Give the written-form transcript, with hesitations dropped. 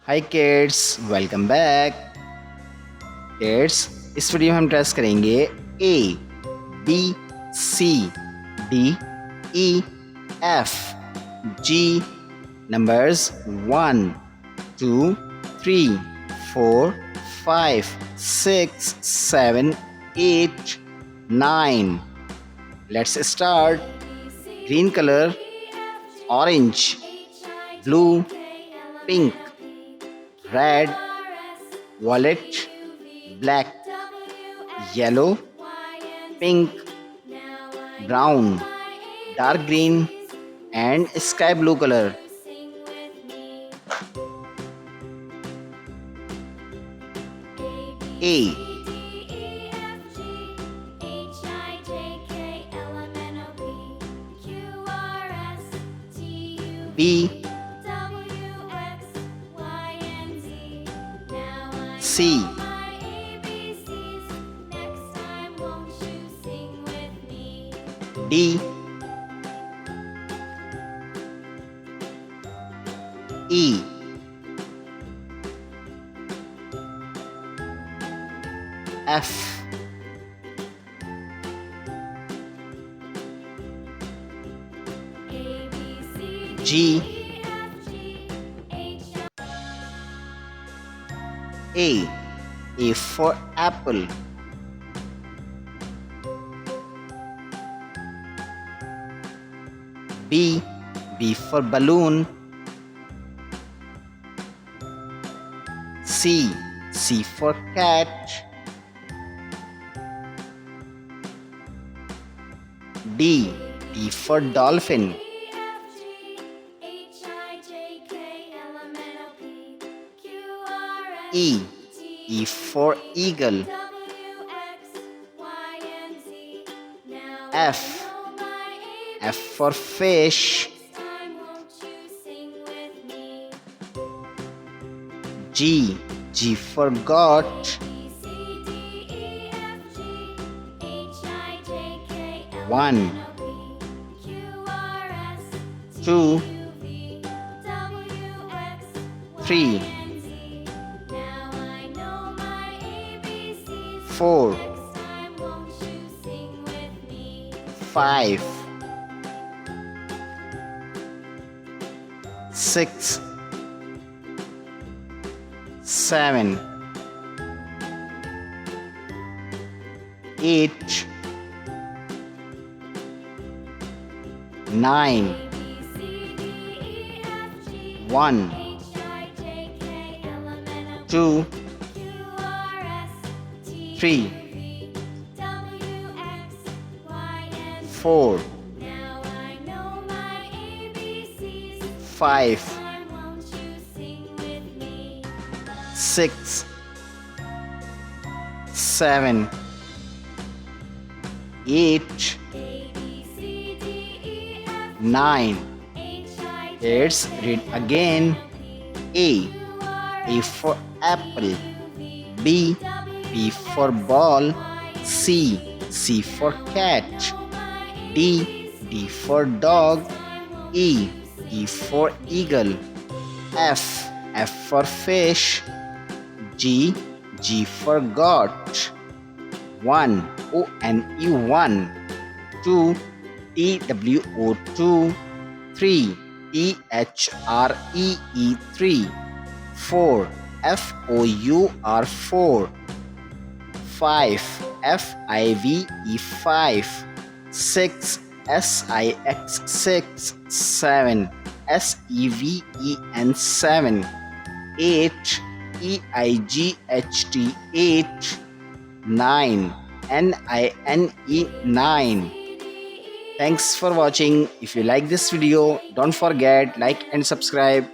हाय kids, welcome back. Kids, इस video में हम ट्रेस करेंगे A B C D E F G numbers 1 2 3 4 5 6 7 8 9। Let's start. Green color, orange, blue, pink, red, violet, black, yellow, pink, brown, dark green and sky blue color. A B C D E F G A for apple. B for balloon. C for cat. D for dolphin. E for eagle. F for fish. G for goat. 1 2 3 4 5 6 7 8 9 1 2 3 4 5 6 7 8 9. Let's read again. A for apple. B for ball. C for cat. D for dog. E for eagle. F for fish. G for goat. 1 one 2 TWO2. 3 THREE 3. 4 FOUR 4. 5 FIVE 5. 6 SIX 6. 7 SEVEN 7. 8 EIGHT 8. 9 NINE 9. Thanks for watching. If you like this video, don't forget like and subscribe.